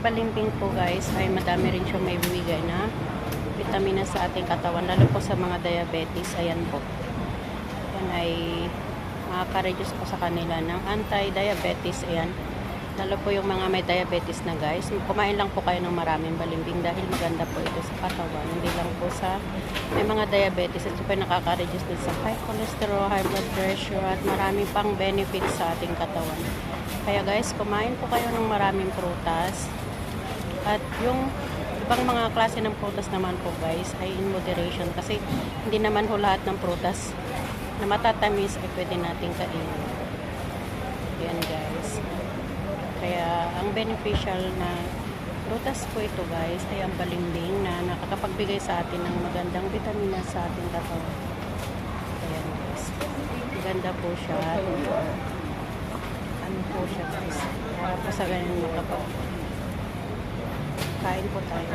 balimbing po guys ay madami rin siyang may bibigay na vitamina sa ating katawan, lalo po sa mga diabetes. Ayan po. Yan ay makaka-reduce po sa kanila ng anti-diabetes. Ayan. Lalo po yung mga may diabetes na guys. Kumain lang po kayo ng maraming balimbing dahil maganda po ito sa katawan. Hindi lang po sa may mga diabetes. Ito po nakaka-reduce din sa high cholesterol, high blood pressure at maraming pang benefits sa ating katawan. Kaya guys, kumain po kayo ng maraming prutas. At yung ibang mga klase ng prutas naman po guys ay in moderation. Kasi hindi naman po lahat ng prutas na matatamis ay pwede nating kainin. Yan guys. Kaya ang beneficial na prutas po ito guys ay ang balimbing na nakakapagbigay sa atin ng magandang vitamina sa ating katawan. Ayan guys. Maganda po siya. Ano po siya guys. Para po sa ganyan makapag kain po tayo.